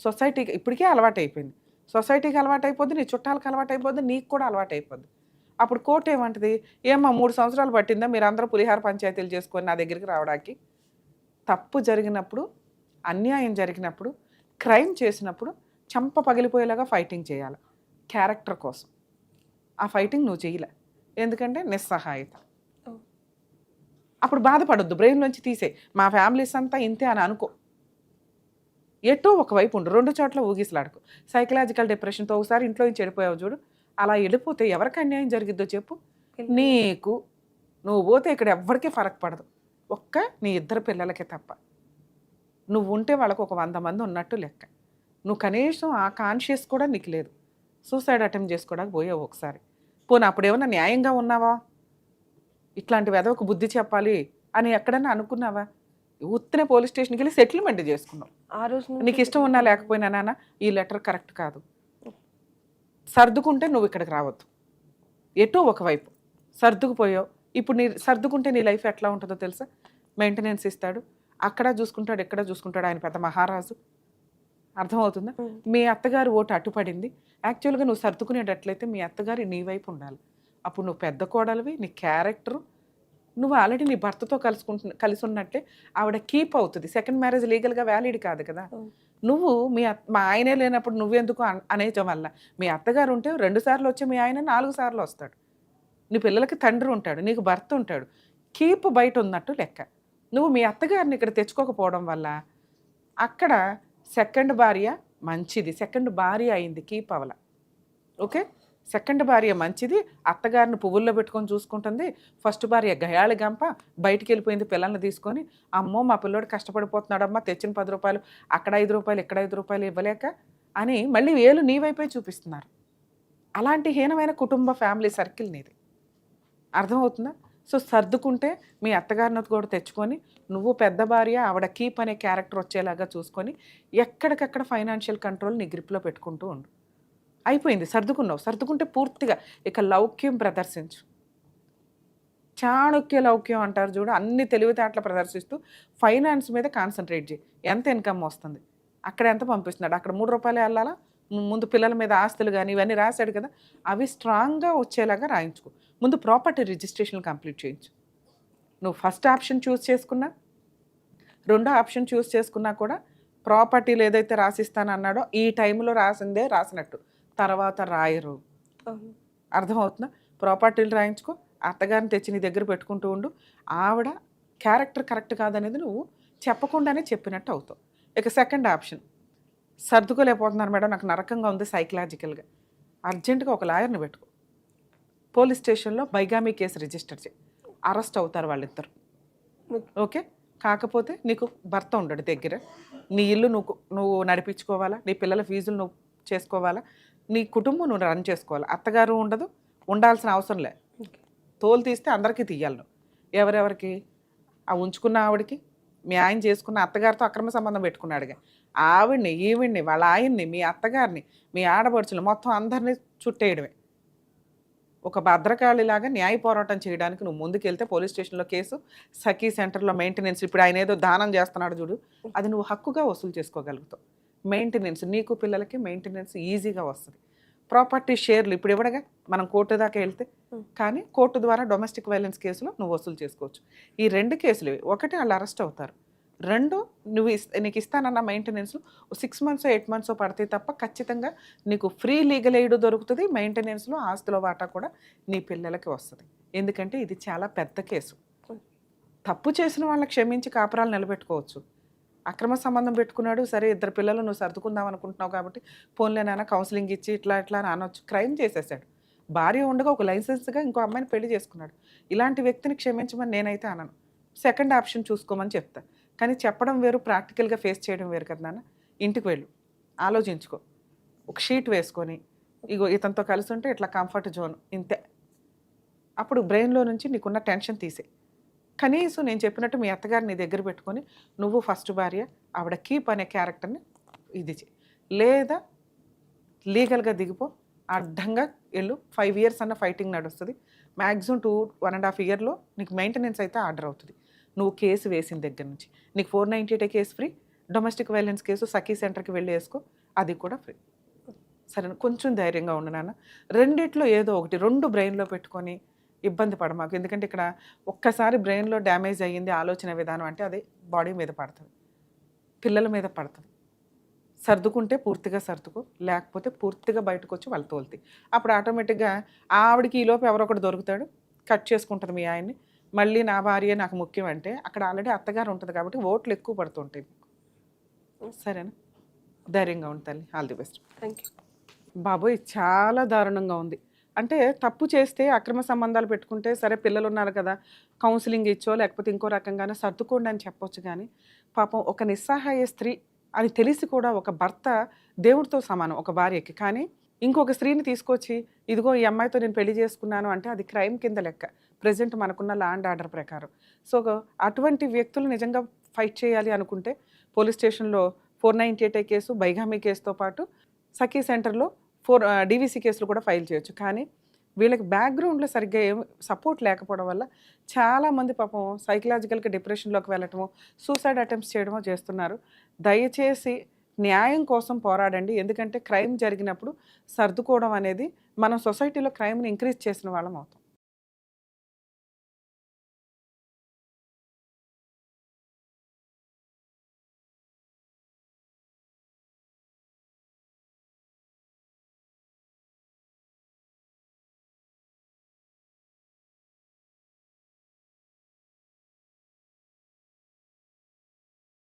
S3: సొసైటీకి ఇప్పటికే అలవాటు అయిపోయింది, సొసైటీకి అలవాటు అయిపోద్ది, నీ చుట్టాలకు అలవాటు అయిపోద్ది, నీకు కూడా అలవాటు అయిపోద్ది. అప్పుడు కోర్టు ఏమంటది? ఏమో 3 సంవత్సరాలు పట్టిందా మీరు అందరూ పులిహార పంచాయతీలు చేసుకొని నా దగ్గరికి రావడానికి? తప్పు జరిగినప్పుడు, అన్యాయం జరిగినప్పుడు, క్రైమ్ చేసినప్పుడు చంప పగిలిపోయేలాగా ఫైటింగ్ చేయాలి క్యారెక్టర్ కోసం. ఆ ఫైటింగ్ నువ్వు చేయలే, ఎందుకంటే నిస్సహాయత. అప్పుడు బాధపడొద్దు, బ్రెయిన్లోంచి తీసే మా ఫ్యామిలీస్ అంతా ఇంతే అని అనుకో. ఎటో ఒకవైపు ఉండు, 2 చోట్ల ఊగిసలాడుకో. సైకలాజికల్ డిప్రెషన్తో ఒకసారి ఇంట్లో నుంచి వెళ్ళిపోయావు చూడు, అలా వెళ్ళిపోతే ఎవరికి అన్యాయం జరిగిద్దో చెప్పు? నీకు. నువ్వు పోతే ఇక్కడ ఎవ్వరికీ ఫరక్ పడదు, ఒక్క నీ 2 పిల్లలకే తప్ప. నువ్వు ఉంటే వాళ్ళకు ఒక 100 మంది ఉన్నట్టు లెక్క. నువ్వు కనీసం ఆ కాన్షియస్ కూడా నీకు లేదు. సూసైడ్ అటెంప్ట్ చేసుకోవడానికి పోయావు ఒకసారి. పోనీ అప్పుడు ఏమన్నా న్యాయంగా ఉన్నావా? ఇట్లాంటి వెధవకు బుద్ధి చెప్పాలి అని ఎక్కడన్నా అనుకున్నావా? ఉత్తనే పోలీస్ స్టేషన్కి వెళ్ళి సెటిల్మెంట్ చేసుకున్నావు.
S2: ఆ రోజు
S3: నీకు ఇష్టం ఉన్నా లేకపోయినా నాన్న ఈ లెటర్ కరెక్ట్ కాదు, సర్దుకుంటే నువ్వు ఇక్కడికి రావద్దు. ఎటో ఒకవైపు సర్దుకుపోయావు. ఇప్పుడు సర్దుకుంటే నీ లైఫ్ ఎట్లా ఉంటుందో తెలుసా? మెయింటెనెన్స్ ఇస్తాడు, అక్కడ చూసుకుంటాడు, ఎక్కడ చూసుకుంటాడు, ఆయన పెద్ద మహారాజు. అర్థమవుతుందా? మీ అత్తగారు ఓటు అడ్డుపడింది. యాక్చువల్గా నువ్వు సర్దుకునేటట్లయితే మీ అత్తగారి నీ వైపు ఉండాలి. అప్పుడు నువ్వు పెద్ద కోడలివి, నీ క్యారెక్టరు నువ్వు ఆల్రెడీ నీ భర్తతో కలిసి ఉన్నట్లే ఆవిడ కీప్ అవుతుంది. సెకండ్ మ్యారేజ్ లీగల్గా వ్యాలిడ్ కాదు కదా. నువ్వు మా ఆయనే లేనప్పుడు నువ్వెందుకు అనేయటం వల్ల మీ అత్తగారు ఉంటే 2 సార్లు వచ్చి మీ ఆయన 4 సార్లు వస్తాడు. నీ పిల్లలకి తండ్రి ఉంటాడు, నీకు భర్త ఉంటాడు. కీప్ బయట ఉన్నట్టు లెక్క. నువ్వు మీ అత్తగారిని ఇక్కడ తెచ్చుకోకపోవడం వల్ల అక్కడ సెకండ్ భార్య మంచిది, సెకండ్ భార్య అయింది, కీప్ అవల. ఓకే, సెకండ్ భార్య మంచిది, అత్తగారిని పువ్వుల్లో పెట్టుకొని చూసుకుంటుంది. ఫస్ట్ భార్య గయాళి గంప బయటికి వెళ్ళిపోయింది పిల్లల్ని తీసుకొని. అమ్మో మా పిల్లోడు కష్టపడిపోతున్నాడమ్మా, తెచ్చిన 10 రూపాయలు అక్కడ 5 రూపాయలు ఇక్కడ 5 రూపాయలు ఇవ్వలేక అని మళ్ళీ వేలు నీ వైపే చూపిస్తున్నారు. అలాంటి హీనమైన కుటుంబ ఫ్యామిలీ సర్కిల్ నీది. అర్థమవుతుందా? సో సర్దుకుంటే మీ అత్తగారిని కూడా తెచ్చుకొని నువ్వు పెద్ద భార్య, ఆవిడ కీప్ అనే క్యారెక్టర్ వచ్చేలాగా చూసుకొని ఎక్కడికక్కడ ఫైనాన్షియల్ కంట్రోల్ నీ గ్రిప్లో పెట్టుకుంటూ ఉండు. అయిపోయింది, సర్దుకున్నావు. సర్దుకుంటే పూర్తిగా ఇక లౌక్యం ప్రదర్శించు. చాణక్య లౌక్యం అంటారు చూడు, అన్ని తెలివితేటలు ప్రదర్శిస్తూ ఫైనాన్స్ మీద కాన్సన్ట్రేట్ చేయి. ఎంత ఇన్కమ్ వస్తుంది, అక్కడ ఎంత పంపిస్తున్నాడు, అక్కడ 3 రూపాయలు వెళ్ళాలా, ముందు పిల్లల మీద ఆస్తులు కానీ ఇవన్నీ రాశాడు కదా, అవి స్ట్రాంగ్గా వచ్చేలాగా రాయించుకో. ముందు ప్రాపర్టీ రిజిస్ట్రేషన్ కంప్లీట్ చేయించు. నువ్వు ఫస్ట్ ఆప్షన్ చూస్ చేసుకున్నా, రెండో ఆప్షన్ చూస్ చేసుకున్నా కూడా ప్రాపర్టీలు ఏదైతే రాసిస్తానన్నాడో ఈ టైంలో రాసిందే రాసినట్టు, తర్వాత రాయరు. అర్థమవుతుందా? ప్రాపర్టీలు రాయించుకో, అత్తగారిని తెచ్చి నీ దగ్గర పెట్టుకుంటూ ఉండు. ఆవిడ క్యారెక్టర్ కరెక్ట్ కాదనేది నువ్వు చెప్పకుండానే చెప్పినట్టు అవుతావు. ఇక సెకండ్ ఆప్షన్, సర్దుకోలేకపోతున్నాను మేడం, నాకు నరకంగా ఉంది సైకలాజికల్గా, అర్జెంటుగా ఒక లాయర్ని పెట్టుకో. పోలీస్ స్టేషన్లో బైగామీ కేసు రిజిస్టర్ చేయి, అరెస్ట్ అవుతారు వాళ్ళిద్దరు. ఓకే, కాకపోతే నీకు భర్త ఉండడు దగ్గర, నీ ఇల్లు నువ్వు నడిపించుకోవాలా, నీ పిల్లల ఫీజులు నువ్వు చేసుకోవాలా, నీ కుటుంబం నువ్వు రన్ చేసుకోవాలి. అత్తగారు ఉండదు, ఉండాల్సిన అవసరం లే. తోలు తీస్తే అందరికీ తీయాలి నువ్వు. ఎవరెవరికి? ఆ ఉంచుకున్న ఆవిడకి, మీ ఆయన చేసుకున్న అత్తగారితో అక్రమ సంబంధం పెట్టుకున్నాడుగా, ఆవిడ్ని, ఈవిడ్ని, వాళ్ళ ఆయన్ని, మీ అత్తగారిని, మీ ఆడపడుచులు మొత్తం అందరినీ చుట్టేయడమే. ఒక భద్రకాళిలాగా న్యాయ పోరాటం చేయడానికి నువ్వు ముందుకెళ్తే పోలీస్ స్టేషన్లో కేసు, సఖీ సెంటర్లో మెయింటెనెన్స్, ఇప్పుడు ఆయన ఏదో దానం చేస్తున్నాడు చూడు, అది నువ్వు హక్కుగా వసూలు చేసుకోగలుగుతావు. మెయింటెనెన్స్, నీకు పిల్లలకి మెయింటెనెన్స్ ఈజీగా వస్తుంది. ప్రాపర్టీ షేర్లు ఇప్పుడు ఇవ్వడగా మనం కోర్టు దాకా వెళ్తే, కానీ కోర్టు ద్వారా డొమెస్టిక్ వైలెన్స్ కేసులో నువ్వు వసూలు చేసుకోవచ్చు. ఈ 2 కేసులు, ఒకటి వాళ్ళు అరెస్ట్ అవుతారు, 2 నీకు ఇస్తానన్న మెయింటెనెన్స్ 6 మంత్స్ 8 మంత్స్ పడితే తప్ప ఖచ్చితంగా నీకు ఫ్రీ లీగల్ ఎయిడ్ దొరుకుతుంది. మెయింటెనెన్స్లో ఆస్తుల వాటా కూడా నీ పిల్లలకి వస్తుంది. ఎందుకంటే ఇది చాలా పెద్ద కేసు. తప్పు చేసిన వాళ్ళని క్షమించి కాపురాలు నిలబెట్టుకోవచ్చు. అక్రమ సంబంధం పెట్టుకున్నాడు, సరే 2 పిల్లలు నువ్వు సర్దుకుందాం అనుకుంటున్నావు కాబట్టి పోన్లేనైనా కౌన్సిలింగ్ ఇచ్చి ఇట్లా అని అనొచ్చు. క్రైమ్ చేసేసాడు. భార్య ఉండగా ఒక లైసెన్స్గా ఇంకో అమ్మాయిని పెళ్లి చేసుకున్నాడు. ఇలాంటి వ్యక్తిని క్షమించమని నేనైతే అనను. సెకండ్ ఆప్షన్ చూసుకోమని చెప్తా. కానీ చెప్పడం వేరు, ప్రాక్టికల్గా ఫేస్ చేయడం వేరు కదా నాన్న. ఇంటికి వెళ్ళు, ఆలోచించుకో, ఒక షీట్ వేసుకొని ఇగో ఇతనితో కలిసి ఉంటే ఇట్లా కంఫర్ట్ జోన్ ఇంతే. అప్పుడు బ్రెయిన్లో నుంచి నీకున్న టెన్షన్ తీసే. కనీసం నేను చెప్పినట్టు మీ అత్తగారిని నీ దగ్గర పెట్టుకొని నువ్వు ఫస్ట్ భార్య, ఆవిడ కీప్ అనే క్యారెక్టర్ని ఇది చేయి. లేదా లీగల్గా దిగిపో, అడ్డంగా వెళ్ళు. 5 years అన్న ఫైటింగ్ నడుస్తుంది. మ్యాక్సిమం 1.5 yearలో నీకు మెయింటెనెన్స్ అయితే ఆర్డర్ అవుతుంది. నువ్వు కేసు వేసిన దగ్గర నుంచి నీకు 498 case free. Domestic violence case Sakhi సెంటర్కి వెళ్ళి వేసుకో, అది కూడా ఫ్రీ. సరే, కొంచెం ధైర్యంగా ఉండు నాన్న. రెండిట్లో ఏదో ఒకటి, 2 బ్రెయిన్లో పెట్టుకొని ఇబ్బంది పడమాకు. ఎందుకంటే ఇక్కడ ఒక్కసారి బ్రెయిన్లో డ్యామేజ్ అయ్యింది ఆలోచన విధానం అంటే అది బాడీ మీద పడుతుంది, పిల్లల మీద పడుతుంది. సర్దుకుంటే పూర్తిగా సర్దుకో, లేకపోతే పూర్తిగా బయటకు వచ్చి వాళ్ళు తోలుతాయి. అప్పుడు ఆటోమేటిక్గా ఆవిడకి ఈలోపు ఎవరో ఒకటి దొరుకుతాడు, కట్ చేసుకుంటుంది మీ ఆయన్ని. మళ్ళీ నా భార్య నాకు ముఖ్యం అంటే అక్కడ ఆల్రెడీ అత్తగారు ఉంటుంది కాబట్టి ఓట్లు ఎక్కువ పడుతుంటాయి. సరేనా? ధైర్యంగా ఉంటుంది. All the best.
S2: Thank you.
S3: బాబోయ్, చాలా దారుణంగా ఉంది. అంటే తప్పు చేస్తే అక్రమ సంబంధాలు పెట్టుకుంటే సరే పిల్లలు ఉన్నారు కదా, కౌన్సిలింగ్ ఇచ్చో లేకపోతే ఇంకో రకంగానే సర్దుకోండి అని చెప్పొచ్చు. కానీ పాపం ఒక నిస్సహాయ స్త్రీ అని తెలిసి కూడా ఒక భర్త దేవుడితో సమానం ఒక భార్యకి, కానీ ఇంకొక స్త్రీని తీసుకొచ్చి ఇదిగో ఈ అమ్మాయితో నేను పెళ్లి చేసుకున్నాను అంటే అది క్రైమ్ కింద లెక్క ప్రజెంట్ మనకున్న లా అండ్ ఆర్డర్ ప్రకారం. సో అటువంటి వ్యక్తులు నిజంగా ఫైట్ చేయాలి అనుకుంటే పోలీస్ స్టేషన్లో 498 కేసు, బైగామీ కేసుతో పాటు సఖీ సెంటర్లో 4 DVC కేసులు కూడా ఫైల్ చేయొచ్చు. కానీ వీళ్ళకి బ్యాక్గ్రౌండ్లో సరిగ్గా ఏం సపోర్ట్ లేకపోవడం వల్ల చాలామంది పాపం సైకలాజికల్గా డిప్రెషన్లోకి వెళ్ళటమో, సూసైడ్ అటెంప్ట్స్ చేయడమో చేస్తున్నారు. దయచేసి న్యాయం కోసం పోరాడండి. ఎందుకంటే క్రైమ్ జరిగినప్పుడు సర్దుకోవడం అనేది మనం సొసైటీలో క్రైమ్ని ఇంక్రీజ్ చేసిన వాళ్ళం అవుతాం.